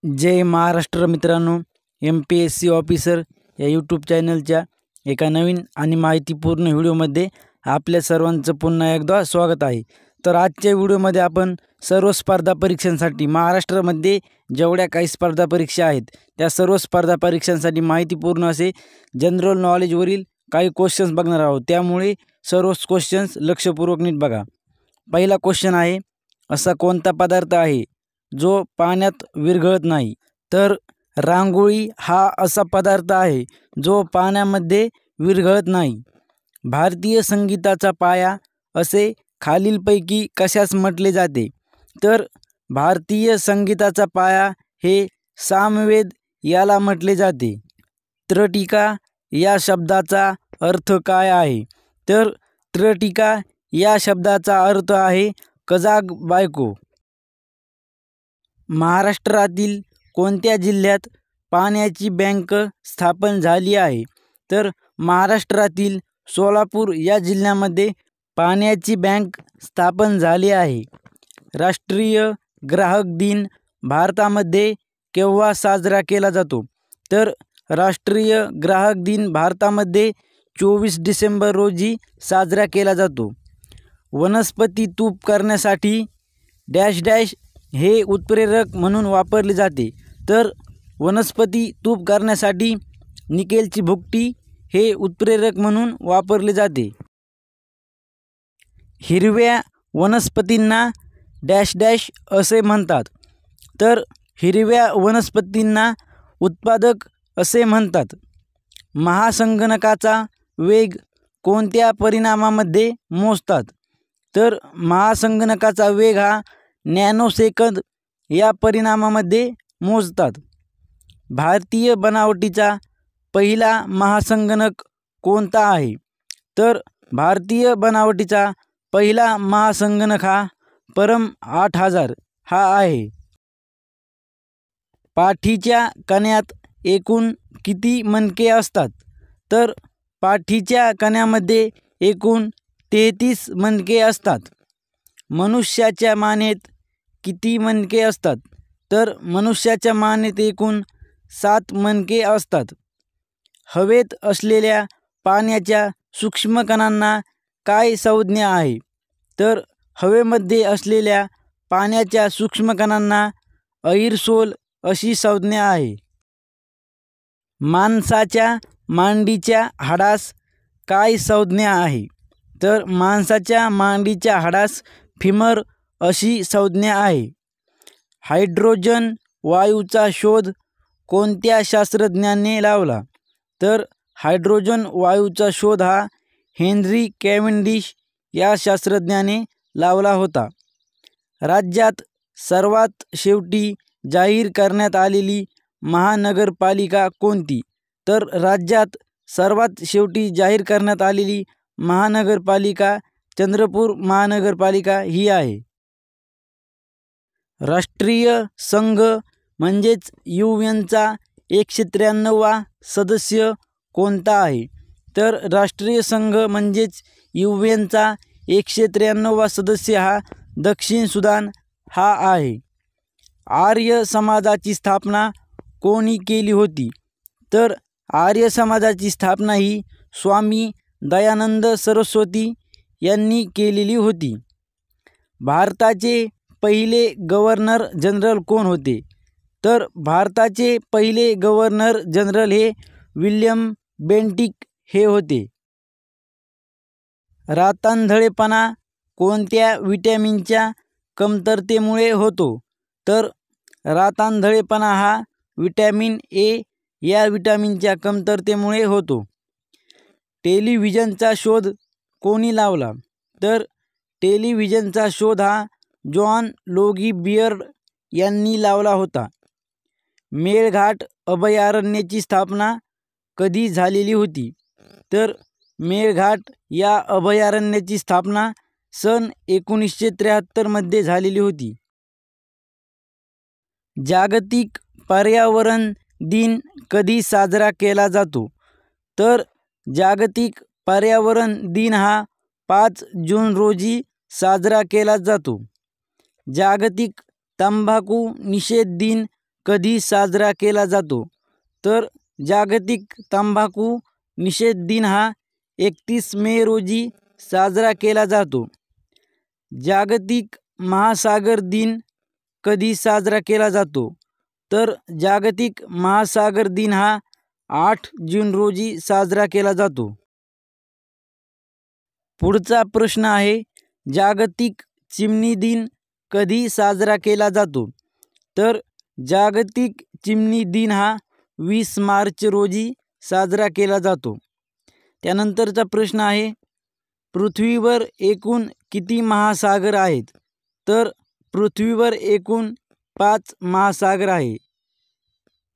जय महाराष्ट्र मित्रांनो, MPSC officer या YouTube चॅनलच्या एका नवीन आणि माहितीपूर्ण व्हिडिओमध्ये आपल्या सर्वांचं पुन्हा एकदा स्वागत आहे। तर आजच्या व्हिडिओमध्ये आपण सर्व स्पर्धा परीक्षांसाठी महाराष्ट्रामध्ये जेवढ्या काही स्पर्धा परीक्षा आहेत त्या सर्व स्पर्धा परीक्षांसाठी माहितीपूर्ण असे जनरल नॉलेजवरील काही क्वेश्चन्स बघणार आहोत। त्यामुळे सर्व क्वेश्चन्स लक्षपूर्वक नीट बघा। पहिला क्वेश्चन आहे, असा कोणता पदार्थ आहे जो पाण्यात विरघळत नाही? तर रांगोळी हा असा पदार्थ आहे जो पाण्यामध्ये विरघळत नाही। भारतीय संगीताचा पाया असे खालीलपैकी कशास म्हटले जाते? तर भारतीय संगीताचा पाया हे सामवेद याला म्हटले जाते। त्रटिका या शब्दाचा अर्थ काय आहे? तर त्रटिका या शब्दाचा अर्थ आहे कजाग बायको। महाराष्ट्रातील कोणत्या जिल्ह्यात पाण्याची बँक स्थापन झाली आहे? तर महाराष्ट्रातील सोलापूर या जिल्ह्यामध्ये पाण्याची बँक स्थापन झाली आहे। राष्ट्रीय ग्राहक दिन भारतामध्ये केव्हा साजरा केला जातो? तर राष्ट्रीय ग्राहक दिन भारतामध्ये 24 डिसेंबर रोजी साजरा केला जातो। वनस्पती तूप करण्यासाठी डॅश डॅश हे उत्प्रेरक म्हणून वापरले जाते। तर वनस्पती तूप करण्यासाठी निकेलची भुकटी हे उत्प्रेरक म्हणून वापरले जाते। हिरव्या वनस्पतींना डॅश डॅश असे म्हणतात। तर हिरव्या वनस्पतींना उत्पादक असे म्हणतात। महासंगणकाचा वेग कोणत्या परिमाणामध्ये मोजतात? तर महासंगणकाचा वेग हा नॅनोसेकंद या परिमाणामध्ये मोजतात। भारतीय बनावटीचा पहिला महासंगणक कोणता आहे? तर भारतीय बनावटीचा पहिला महासंगणक हा परम 8000 हा आहे। पाठीच्या कण्यात एकूण किती मणके असतात? तर पाठीच्या कण्यामध्ये एकूण 33 मणके असतात। मनुष्याच्या मानेत किती मणके असतात? तर मनुष्याच्या मानेत एकूण 7 मणके असतात। हवेत असलेल्या पाण्याच्या सूक्ष्म कणांना काय संज्ञा आहे? तर हवेमध्ये असलेल्या पाण्याच्या सूक्ष्म कणांना एअरोसोल अशी संज्ञा आहे। माणसाच्या मांडीच्या हाडास काय संज्ञा आहे? तर माणसाच्या मांडीच्या हाडास फिमर अशी संज्ञा आहे। हायड्रोजन वायूचा शोध कोणत्या शास्त्रज्ञाने लावला? तर हायड्रोजन वायूचा शोध हा हेनरी कॅव्हेंडिश या शास्त्रज्ञाने लावला होता। राज्यात सर्वात शेवटी जाहीर करण्यात आलेली महानगरपालिका कोणती? तर राज्यात सर्वात शेवटी जाहीर करण्यात आलेली महानगरपालिका चंद्रपूर महानगरपालिका ही आहे। राष्ट्रीय संघ म्हणजेच UN चा 193वा सदस्य कोणता आहे? तर राष्ट्रीय संघ म्हणजेच UN चा 193वा सदस्य हा दक्षिण सुदान हा आहे। आर्य समाजाची स्थापना कोणी केली होती? तर आर्य समाजाची स्थापना ही स्वामी दयानंद सरस्वती यांनी केलेली होती। भारताचे पहिले गव्हर्नर जनरल कोण होते? तर भारताचे पहिले गव्हर्नर जनरल हे विल्यम बेंटिक हे होते। रातांधळेपणा कोणत्या विटॅमिनच्या कमतरतेमुळे होतो? तर रातांधळेपणा हा विटॅमिन ए या विटॅमिनच्या कमतरतेमुळे होतो। टेलिव्हिजनचा शोध कोणी लावला? तर टेलिव्हिजनचा शोध हा जॉन लोगी बियर्ड यांनी लावला होता। मेळघाट अभयारण्याची स्थापना कधी झालेली होती? तर मेळघाट या अभयारण्याची स्थापना सन 1973 मध्ये झालेली होती। जागतिक पर्यावरण दिन कधी साजरा केला जातो? तर जागतिक पर्यावरण दिन हा 5 जून रोजी साजरा केला जातो। जागतिक तंबाखू निषेध दिन कधी साजरा केला जातो? तर जागतिक तंबाखू निषेध दिन हा 31 मे रोजी साजरा केला जातो. जागतिक महासागर दिन कधी साजरा केला जातो? तर जागतिक महासागर दिन हा 8 जून रोजी साजरा केला जातो. पुढचा प्रश्न आहे, जागतिक चिमणी दिन कधी साजरा केला जातो? तर जागतिक चिमणी दिन हा 20 मार्च रोजी साजरा केला जातो. त्यानंतरचा प्रश्न आहे, पृथ्वीवर एकूण किती महासागर आहेत? तर पृथ्वीवर एकूण 5 महासागर आहे.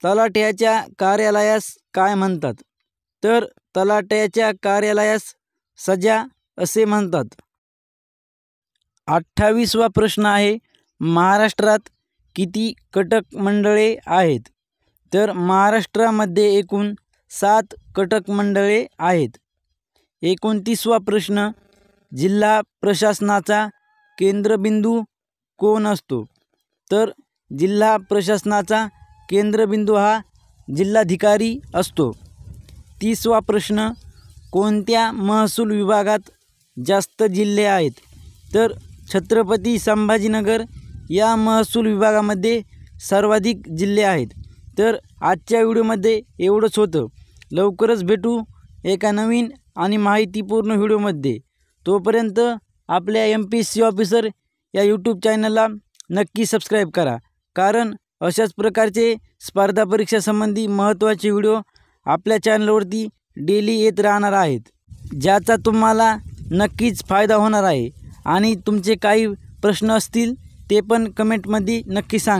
तलाठ्याच्या कार्यालयास काय म्हणतात? तर तलाठ्याच्या कार्यालयास सजा असे म्हणतात. 28वा प्रश्न आहे, महाराष्ट्रात किती कटक मंडळे आहेत? तर महाराष्ट्रामध्ये एकूण 7 कटक मंडळे आहेत. 29वा प्रश्न, जिल्हा प्रशासनाचा केंद्रबिंदू कोण असतो? तर जिल्हा प्रशासनाचा केंद्रबिंदू हा जिल्हाधिकारी असतो. 30वा प्रश्न, कोणत्या महसूल विभागात जास्त जिल्हे आहेत? तर छत्रपती संभाजीनगर या महसूल विभागामध्ये सर्वाधिक जिल्हे आहेत. तर आजच्या व्हिडिओमध्ये एवढंच होतं. लवकरच भेटू एका नवीन आणि माहितीपूर्ण व्हिडिओमध्ये. तोपर्यंत आपल्या MPSC ऑफिसर या यूट्यूब चॅनलला नक्की सबस्क्राईब करा, कारण अशाच प्रकारचे स्पर्धा परीक्षासंबंधी महत्त्वाचे व्हिडिओ आपल्या चॅनलवरती डेली येत राहणार आहेत, ज्याचा तुम्हाला नक्कीच फायदा होणार आहे. आणि तुमचे काही प्रश्न असतील ते पण कमेंटमध्ये नक्की सांगा.